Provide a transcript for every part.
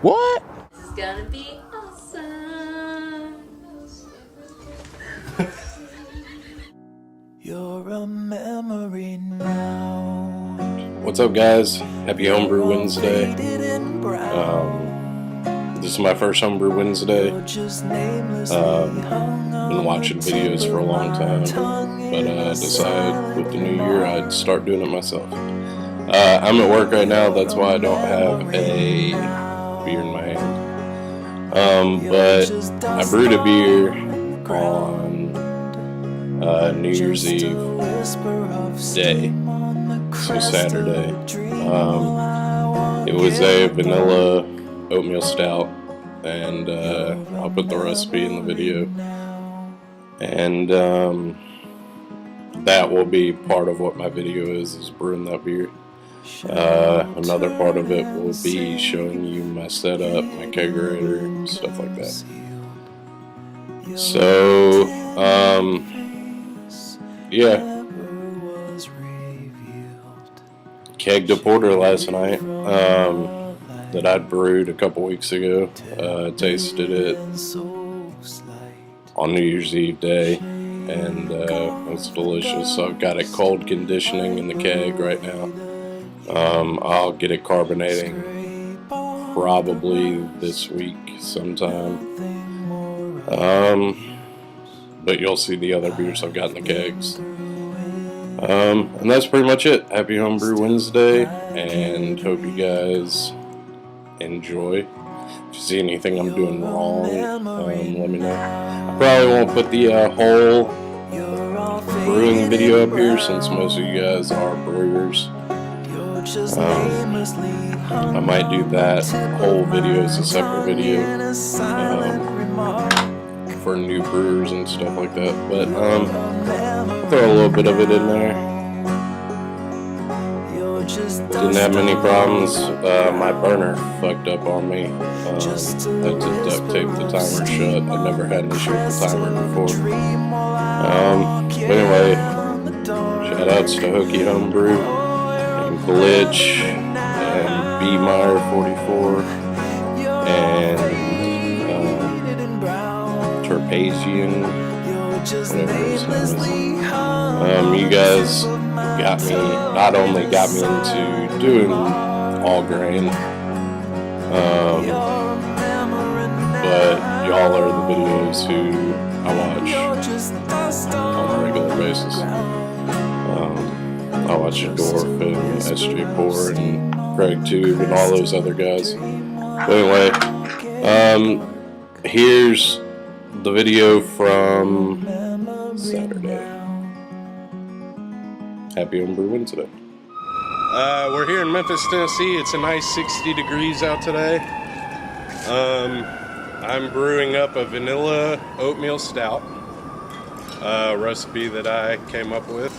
What? This is gonna be awesome. You're a memory now. What's up, guys? Happy Homebrew Wednesday. This is my first Homebrew Wednesday. Been watching videos for a long time, but I decided with the new year I'd start doing it myself. I'm at work right now, that's why I don't have a beer in my hand. But I brewed a beer on New Year's Eve day, so Saturday. It was a Vanilla Oatmeal Stout, and I'll put the recipe in the video. And that will be part of what my video is brewing that beer. Another part of it will be showing you my setup, my kegerator, stuff like that. So, yeah. Kegged a porter last night that I'd brewed a couple weeks ago. Tasted it on New Year's Eve day, and it was delicious. So I've got it cold conditioning in the keg right now. I'll get it carbonating probably this week sometime. But you'll see the other beers I've got in the kegs. And that's pretty much it. Happy Homebrew Wednesday, and hope you guys enjoy. If you see anything I'm doing wrong, let me know. I probably won't put the whole brewing video up here since most of you guys are brewers. I might do that whole video as a separate video for new brewers and stuff like that, but throw a little bit of it in there. Didn't have many problems. My burner fucked up on me. Had to duct tape the timer shut. I never had an issue with the timer before. But anyway, shout outs to Hookie Homebrew and Glitch and B Meyer 44 and Terpazian, whatever his name is. You guys not only got me into doing all grain, but y'all are the videos who I watch on a regular basis. I watch Dorf and SJ Poor and Craig Tube and all those other guys. But anyway, here's the video from Saturday. Happy Homebrew Wednesday. We're here in Memphis, Tennessee. It's a nice 60 degrees out today. I'm brewing up a Vanilla Oatmeal Stout, recipe that I came up with.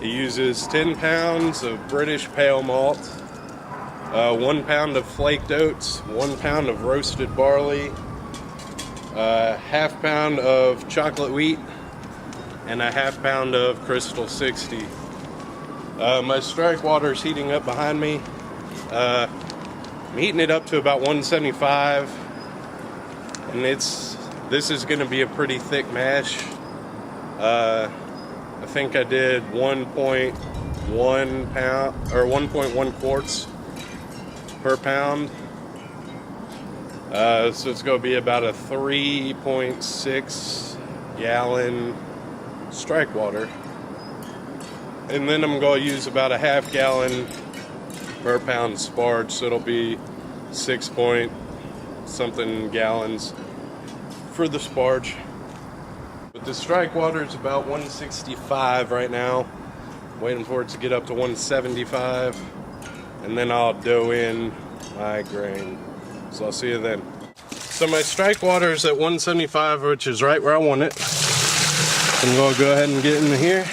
It uses 10 pounds of British pale malt, 1 pound of flaked oats, 1 pound of roasted barley, half pound of chocolate wheat, and a half pound of Crystal 60. My strike water is heating up behind me. I'm heating it up to about 175, and this is going to be a pretty thick mash. I think I did 1.1 pound or 1.1 quarts per pound. So it's going to be about a 3.6 gallon strike water. And then I'm going to use about a half gallon per pound Sparge, so it'll be 6 point something gallons for the Sparge. But the strike water is about 165 right now. Waiting for it to get up to 175, and then I'll dough in my grain. So I'll see you then. So my strike water is at 175, which is right where I want it. I'm going to go ahead and get in here.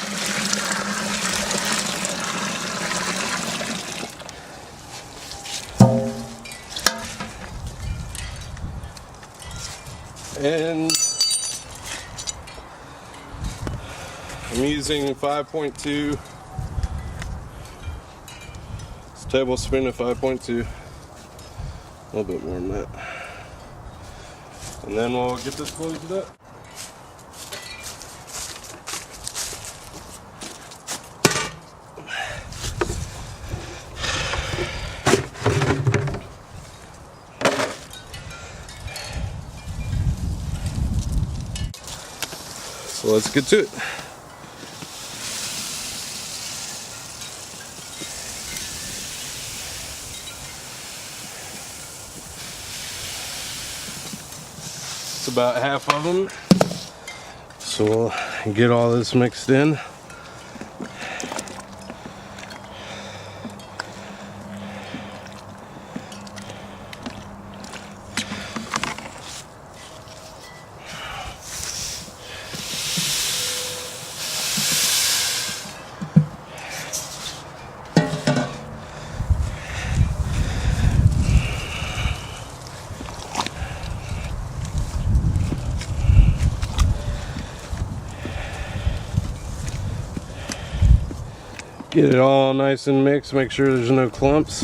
And I'm using 5.2. It's a tablespoon of 5.2. A little bit more than that. And then we'll get this closed up. So let's get to it. It's about half of them. So we'll get all this mixed in. Get it all nice and mixed, make sure there's no clumps.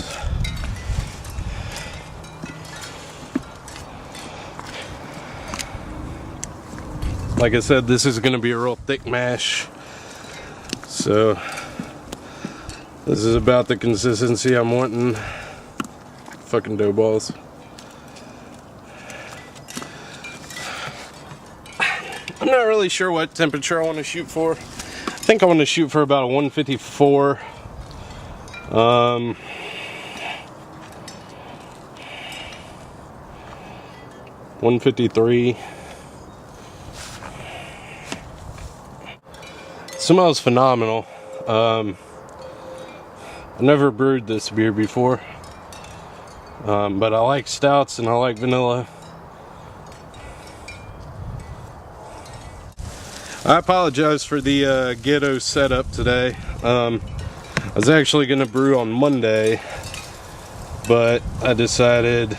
Like I said, this is going to be a real thick mash. So this is about the consistency I'm wanting. Fucking dough balls. I'm not really sure what temperature I want to shoot for. I think I want to shoot for about a 154. 153. Smells phenomenal. I've never brewed this beer before, but I like stouts and I like vanilla. I apologize for the ghetto setup today. I was actually going to brew on Monday, but I decided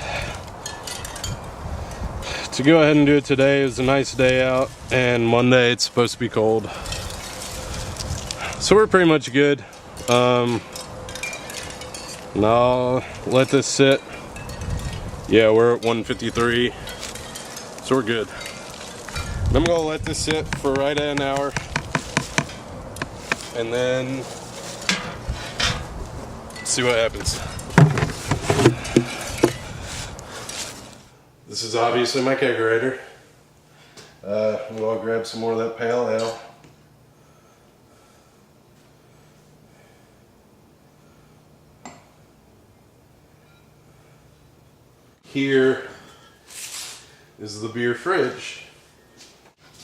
to go ahead and do it today. It was a nice day out, and Monday it's supposed to be cold. So we're pretty much good. And I'll let this sit. Yeah, we're at 153, so we're good. I'm gonna let this sit for right at an hour, and then see what happens. This is obviously my kegerator. We'll grab some more of that pale ale. Here is the beer fridge.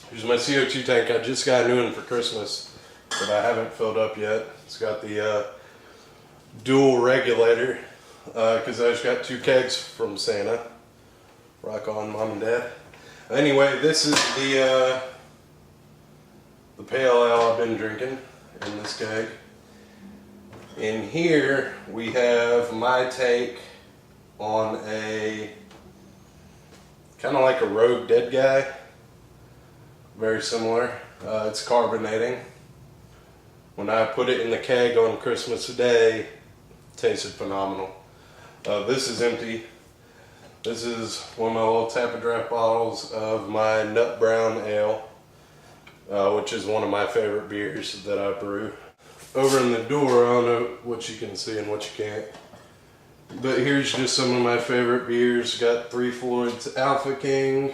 Here's my CO2 tank. I just got a new one for Christmas, but I haven't filled up yet. It's got the dual regulator, because I just got 2 kegs from Santa. Rock on, Mom and Dad. Anyway, this is the pale ale I've been drinking in this keg. In here we have my take on a kind of like a Rogue Dead Guy. Very similar. It's carbonating. When I put it in the keg on Christmas Day, it tasted phenomenal. This is empty. This is one of my little Tap a Draft bottles of my Nut Brown Ale, which is one of my favorite beers that I brew. Over in the door, I don't know what you can see and what you can't, but here's just some of my favorite beers. Got 3 Floyds Alpha King,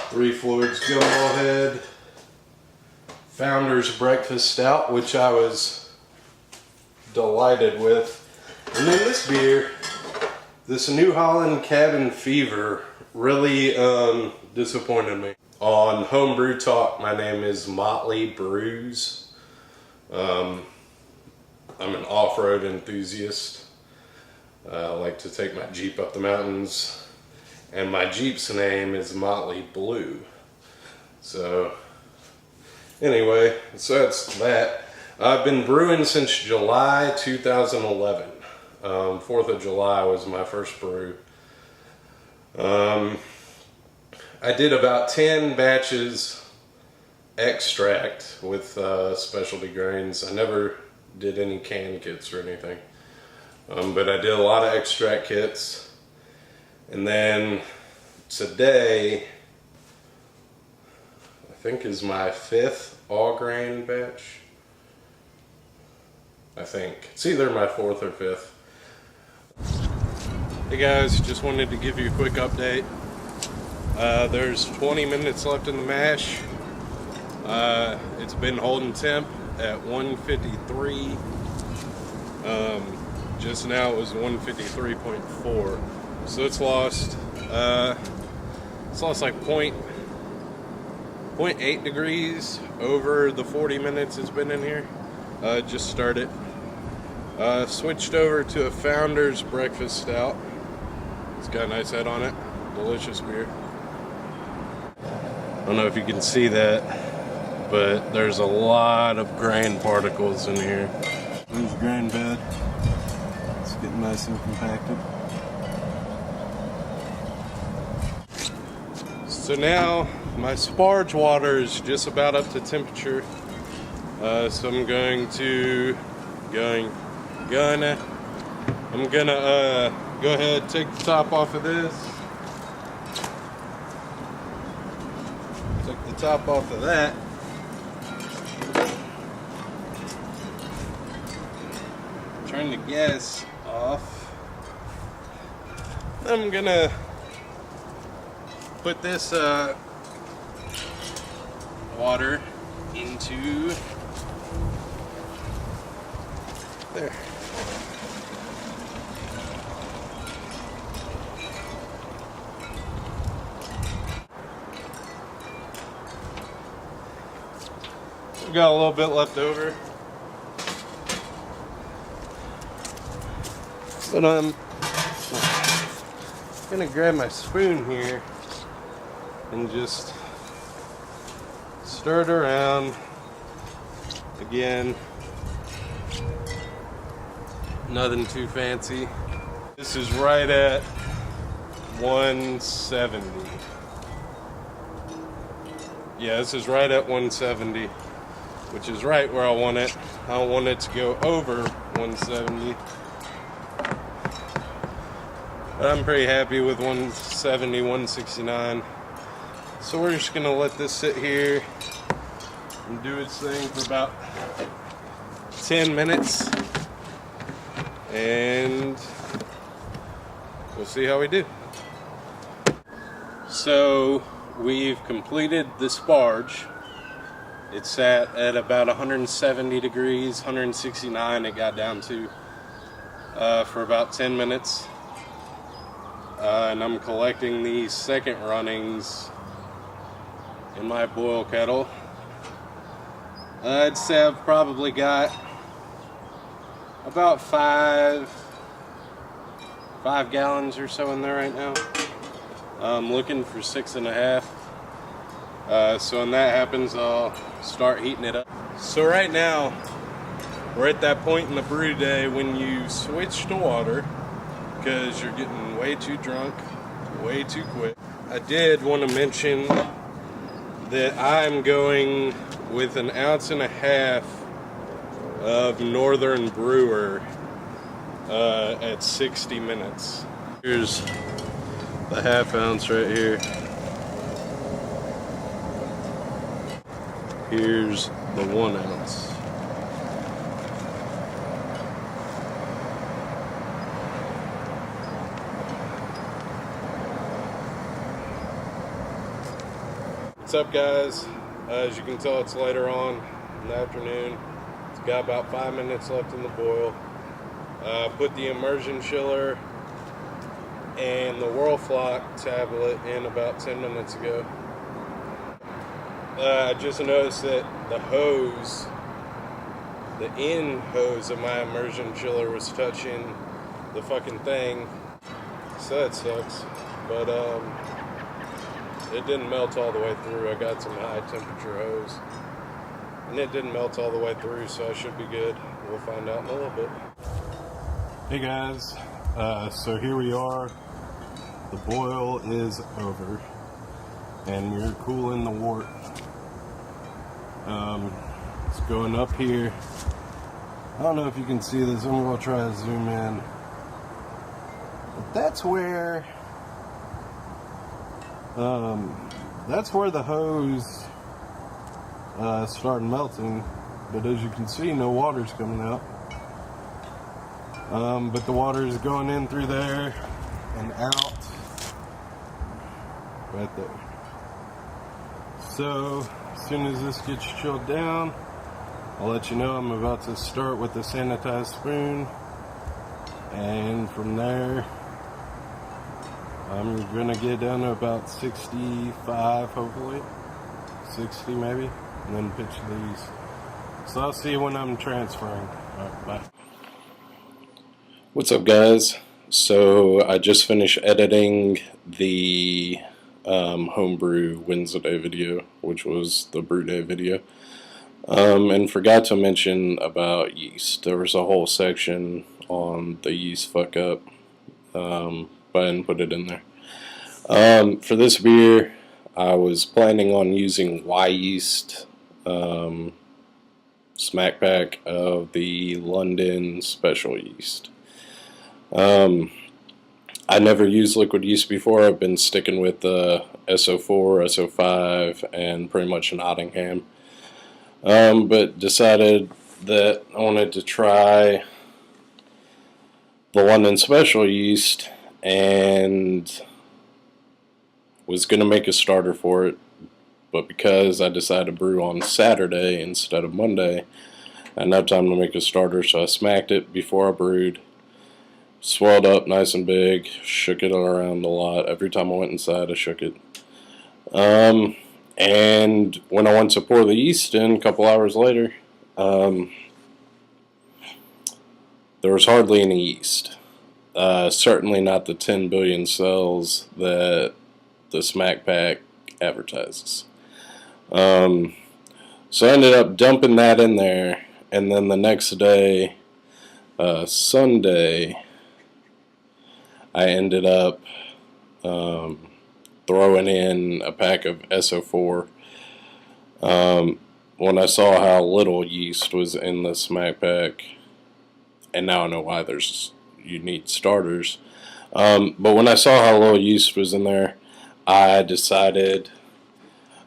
3 Floyds Gumball Head, Founder's Breakfast Stout, which I was delighted with, and then this beer, this New Holland Cabin Fever, really disappointed me. On Homebrew Talk, my name is Motley Brews. I'm an off-road enthusiast. I like to take my Jeep up the mountains, and my Jeep's name is Motley Blue. So anyway, so that's that. I've been brewing since July 2011. 4th of July was my first brew. I did about 10 batches extract with specialty grains. I never did any can kits or anything. But I did a lot of extract kits. And then today, I think is my 5th all grain batch. I think. It's either my 4th or 5th. Hey guys, just wanted to give you a quick update. There's 20 minutes left in the mash. It's been holding temp at 153. Just now it was 153.4. So it's lost like 0.8 degrees over the 40 minutes it's been in here. Just started. Switched over to a Founder's Breakfast Stout. It's got a nice head on it. Delicious beer. I don't know if you can see that, but there's a lot of grain particles in here. There's the grain bed. It's getting nice and compacted. So now my Sparge water is just about up to temperature. So I'm gonna go ahead, take the top off of this. Take the top off of that. Turn the gas off. I'm gonna put this water into there. We've got a little bit left over. But I'm gonna grab my spoon here and just stir it around again. Nothing too fancy. This is right at 170. Yeah, this is right at 170, which is right where I want it. I don't want it to go over 170. But I'm pretty happy with 170, 169. So we're just gonna let this sit here and do its thing for about 10 minutes. And we'll see how we do. So we've completed the Sparge. It sat at about 170 degrees, 169 it got down to for about 10 minutes. And I'm collecting the second runnings in my boil kettle. I'd say I've probably got about five gallons or so in there right now. I'm looking for 6.5. So when that happens, I'll start heating it up. So right now, we're at that point in the brew day when you switch to water because you're getting way too drunk, way too quick. I did want to mention that I'm going with 1.5 ounces of Northern Brewer at 60 minutes. Here's the 1/2 ounce right here. Here's the 1 ounce. What's up, guys? As you can tell, it's later on in the afternoon. It's got about 5 minutes left in the boil. Put the immersion chiller and the Whirlflock tablet in about 10 minutes ago. I just noticed that the hose, the end hose of my immersion chiller was touching the fucking thing. So that sucks. But it didn't melt all the way through. I got some high temperature hose. And it didn't melt all the way through, so I should be good. We'll find out in a little bit. Hey guys, so here we are. The boil is over. And we're cooling the wort. It's going up here I don't know if you can see this. I'm going to try to zoom in. But that's where the hose started melting. But as you can see, no water's coming out. But the water is going in through there and out right there. So as soon as this gets chilled down, I'll let you know. I'm about to start with the sanitized spoon, and from there I'm gonna get down to about 65, hopefully 60 maybe, and then pitch these. So I'll see you when I'm transferring. Alright, bye. What's up, guys? So I just finished editing the Homebrew Wednesday video, which was the brew day video, and forgot to mention about yeast. There was a whole section on the yeast fuck up, but I didn't put it in there. For this beer, I was planning on using Wyeast smack pack of the London special yeast. I never used liquid yeast before. I've been sticking with SO4, SO5, and pretty much Nottingham. But decided that I wanted to try the London special yeast and was going to make a starter for it. But because I decided to brew on Saturday instead of Monday, I didn't have time to make a starter, so I smacked it before I brewed. Swelled up nice and big, shook it around a lot. Every time I went inside, I shook it. And when I went to pour the yeast in a couple hours later, there was hardly any yeast. Certainly not the 10 billion cells that the smack pack advertises. So I ended up dumping that in there, and then the next day, Sunday, I ended up throwing in a pack of SO4 when I saw how little yeast was in the smack pack, and now I know why you need starters. But when I saw how little yeast was in there, I decided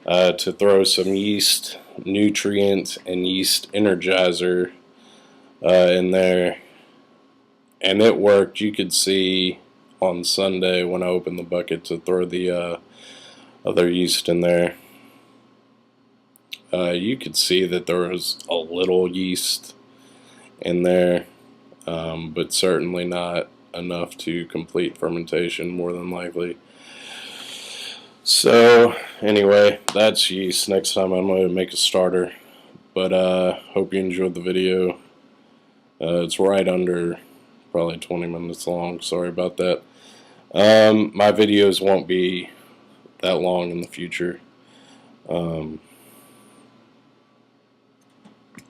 to throw some yeast nutrients and yeast energizer in there, and it worked. You could see on Sunday when I opened the bucket to throw the other yeast in there, you could see that there was a little yeast in there, but certainly not enough to complete fermentation, more than likely. So anyway, that's yeast. Next time I'm going to make a starter. But hope you enjoyed the video. It's right under probably 20 minutes long. Sorry about that. My videos won't be that long in the future.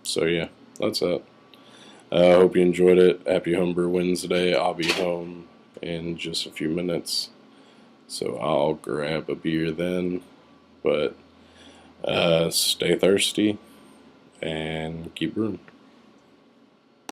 So yeah, that's it. I hope you enjoyed it. Happy Homebrew Wednesday. I'll be home in just a few minutes, so I'll grab a beer then. But stay thirsty and keep brewing.